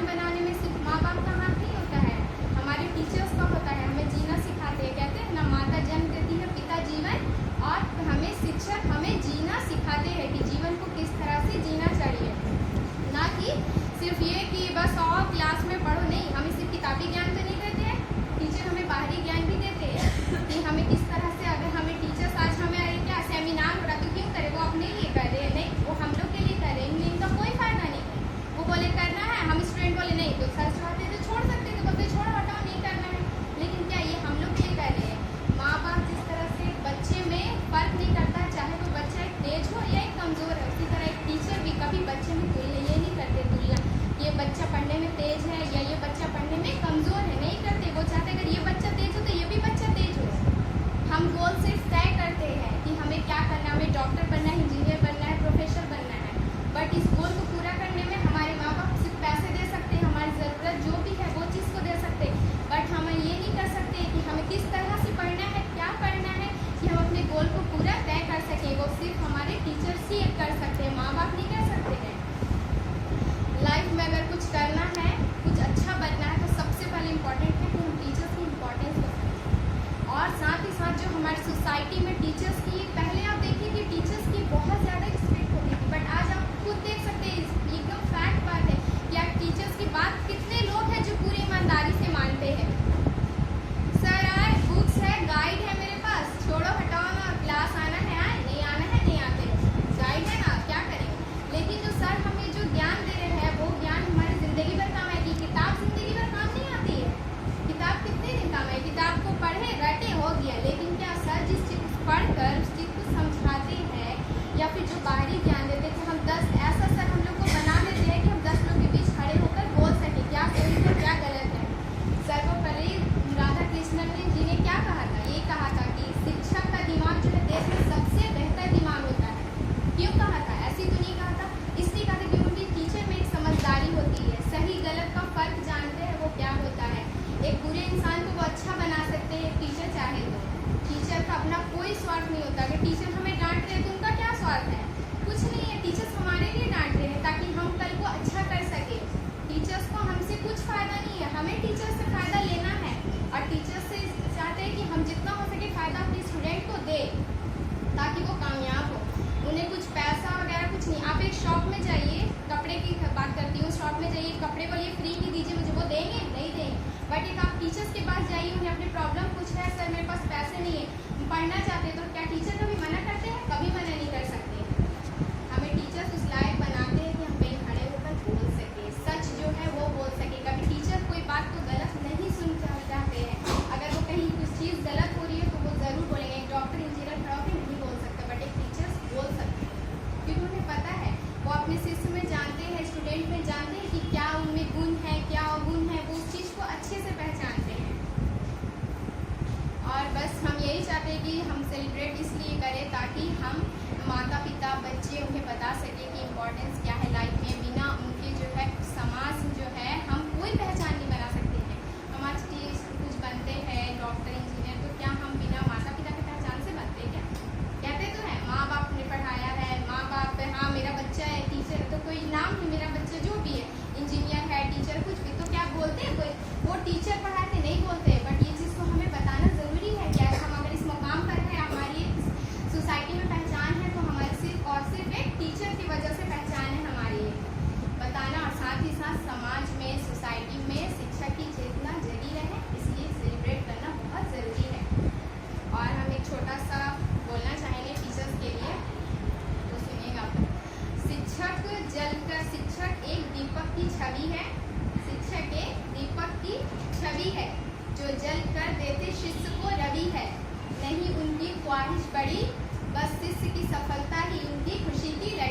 इंसान बनाने में सिर्फ माँ बाप का हाथ नहीं होता है, हमारे टीचर्स का होता है। हमें जीना सिखाते हैं, कहते हैं ना, माता जन्म देती है, पिता जीवन, और हमें शिक्षक हमें जीना सिखाते हैं कि जीवन को किस तरह से जीना चाहिए। ना कि सिर्फ ये कि बस और क्लास में पढ़ो, नहीं, हमें सिर्फ किताबी ज्ञान तो नहीं देते हैं, टीचर हमें बाहरी ज्ञान भी देते हैं कि हमें किस तरह से, अगर हमें टीचर्स आज हमें क्या सेमिनार हो रहा तो क्यों करे, वो अपने लिए कर रहे हैं, नहीं, वो हम लोग के लिए कर रहे हैं, इनका कोई फायदा नहीं है। वो बोले करना है, हम स्टूडेंट बोले नहीं, तो सर चाहते तो छोड़ सकते थे, बोलते छोड़ो हटाओ नहीं करना है, लेकिन क्या ये हम लोग के लिए कर रहे हैं। माँ बाप जिस तरह से बच्चे में फर्क नहीं करता, चाहे वो बच्चा एक तेज हो या एक कमज़ोर है, उसी तरह एक टीचर भी कभी बच्चे में तुलना ये नहीं करते, तुलना ये बच्चा पढ़ने में तेज है या ये बच्चा पढ़ने में कमज़ोर है, नहीं करते। वो चाहते अगर ये बच्चा तेज हो तो ये भी बच्चा तेज हो। हम गोल सिर्फ तय करते हैं कि हमें क्या करना है, हमें डॉक्टर बनना है, इंजीनियर बनना है, प्रोफेसर बनना है, बट इस गोल को पूरा करने में हमारे माँ बाप सिर्फ पैसे दे सकते हैं, हमारी ज़रूरत जो भी है वो चीज़ को दे सकते हैं, बट हम ये नहीं कर सकते कि हमें किस तरह से पढ़ना है, क्या पढ़ना है, कि हम अपने गोल को पूरा तय कर सकें। वो सिर्फ हमारे टीचर्स ही कर सकते हैं, माँ बाप नहीं कर सकते हैं। लाइफ में अगर कुछ करना है, कुछ अच्छा बनना है, तो सबसे पहले इम्पोर्टेंट है कि हम टीचर्स की इम्पोर्टेंस को समझें। और साथ ही साथ जो हमारी सोसाइटी में टीचर्स की, पहले आप देखिए कि टीचर्स की बहुत ज़्यादा रिस्पेक्ट होती थी, बट आज आप खुद देख सकते हैं, एकदम फैक्ट बात है कि आज टीचर्स की बात कितने लोग हैं जो पूरी ईमानदारी से मानते हैं। सर आए, बुक्स है, गाइड है मेरे पास, छोड़ो हटाओ ना, क्लास आना है आए, नहीं आना है नहीं आते, गाइड है ना, क्या करेंगे। लेकिन जो सर हमें जो ज्ञान दे रहे हैं वो ज्ञान हमारी ज़िंदगी भर काम आएगी। किताब ज़िंदगी भर काम नहीं आती है, किताब कितने दिन काम है, किताब को पढ़े रटे हो गया, लेकिन क्या सर जिस चीज़ को पढ़कर उस चीज़ को समझाते हैं या फिर जो बाहरी ज्ञान देते थे, हम 10 ऐसा सर हम लोग को बना देते हैं कि हम 10 लोग के बीच खड़े होकर बोल सकें क्या सही है क्या गलत है। सर्वपल्ली राधाकृष्णन जी ने क्या कहा था, ये कहा था कि शिक्षक का दिमाग जो है देश में सबसे बेहतर दिमाग होता है। क्यों कहा था, ऐसी तो नहीं कहा था, इसलिए कहा था कि उनकी टीचर में एक समझदारी होती है, सही गलत का फर्क जानते हैं वो क्या होता है। एक बुरे इंसान को वो अच्छा बना सकते हैं टीचर चाहे तो। टीचर का अपना कोई स्वार्थ नहीं होता, अगर टीचर हमें डांट रहे हैं तो उनका क्या स्वार्थ है, कुछ नहीं है। टीचर्स हमारे लिए डांट रहे हैं ताकि हम कल को अच्छा कर सके। टीचर्स को हमसे कुछ फ़ायदा नहीं है, हमें टीचर्स से फ़ायदा लेना है, और टीचर्स से चाहते हैं कि हम जितना हो सके फ़ायदा अपने स्टूडेंट को दें ताकि वो कामयाब हो। उन्हें कुछ पैसा वगैरह कुछ नहीं। आप एक शॉप में जाइए, कपड़े की बात करती हूँ, शॉप में जाइए, कपड़े बोलिए फ्री में दीजिए मुझे, वो देंगे नहीं देंगे। बट एक आप टीचर्स के पास जाइए, उन्हें अपनी प्रॉब्लम पूछ रहे हैं, सर मेरे पास पैसे नहीं है, पढ़ना चाहते हैं, तो क्या टीचर कभी मना करते हैं, कभी मना नहीं कर सकते। हमें टीचर्स उस लायक बनाते हैं कि हम कहीं खड़े होकर बोल सकें, सच जो है वो बोल सके। कभी टीचर कोई बात को गलत नहीं सुन चाहते हैं, अगर वो कहीं कुछ चीज़ गलत हो रही है तो वो ज़रूर बोलेंगे। एक डॉक्टर इंजीनियर खड़ा होकर नहीं बोल सकता, बट एक टीचर्स बोल सकते हैं, क्योंकि उन्हें पता है, वो अपने शिष्य में जानते हैं, स्टूडेंट में जानते हैं कि क्या उनमें गुण है, क्या अवगुण है, वो उस चीज़ को अच्छे से पहचानते हैं। और बस हम यही चाहते हैं कि हम सेलिब्रेट इसलिए करें ताकि हम माता पिता बच्चे उन्हें बता सकें कि इम्पोर्टेंस क्या है लाइफ में। बिना उनके जो है समाज जो है हम कोई पहचान नहीं बना सकते हैं। हम आज कुछ बनते हैं डॉक्टर इंजीनियर, तो क्या हम बिना माता पिता की पहचान से बनते हैं क्या? कहते तो हैं माँ बाप ने पढ़ाया है, माँ बाप हाँ मेरा बच्चा है टीचर, तो कोई नाम नहीं, मेरा बच्चा जो भी है इंजीनियर है, टीचर कुछ भी, तो क्या बोलते हैं कोई वो टीचर पढ़ाए थे, नहीं बोलते। बट ये चीज़ को हमें बताना ज़रूरी है कि हम अगर इस मुकाम पर हैं, हमारी सोसाइटी में पहचान है, तो हमारे सिर्फ और सिर्फ एक टीचर की वजह से पहचान है हमारी, बताना। और साथ ही साथ समाज में, सोसाइटी में शिक्षा की चेतना जगी रहे, इसलिए सेलिब्रेट करना बहुत ज़रूरी है। और हम एक छोटा सा बोलना चाहेंगे टीचर्स के लिए, तो सुनिएगा। शिक्षक जलकर, शिक्षक एक दीपक की छवि है, शिक्षक एक दीपक की छवि है, जो जल कर देते शिष्य को रवि है। नहीं उनकी ख्वाहिश बड़ी, बस शिष्य की सफलता ही उनकी खुशी की लड़ी।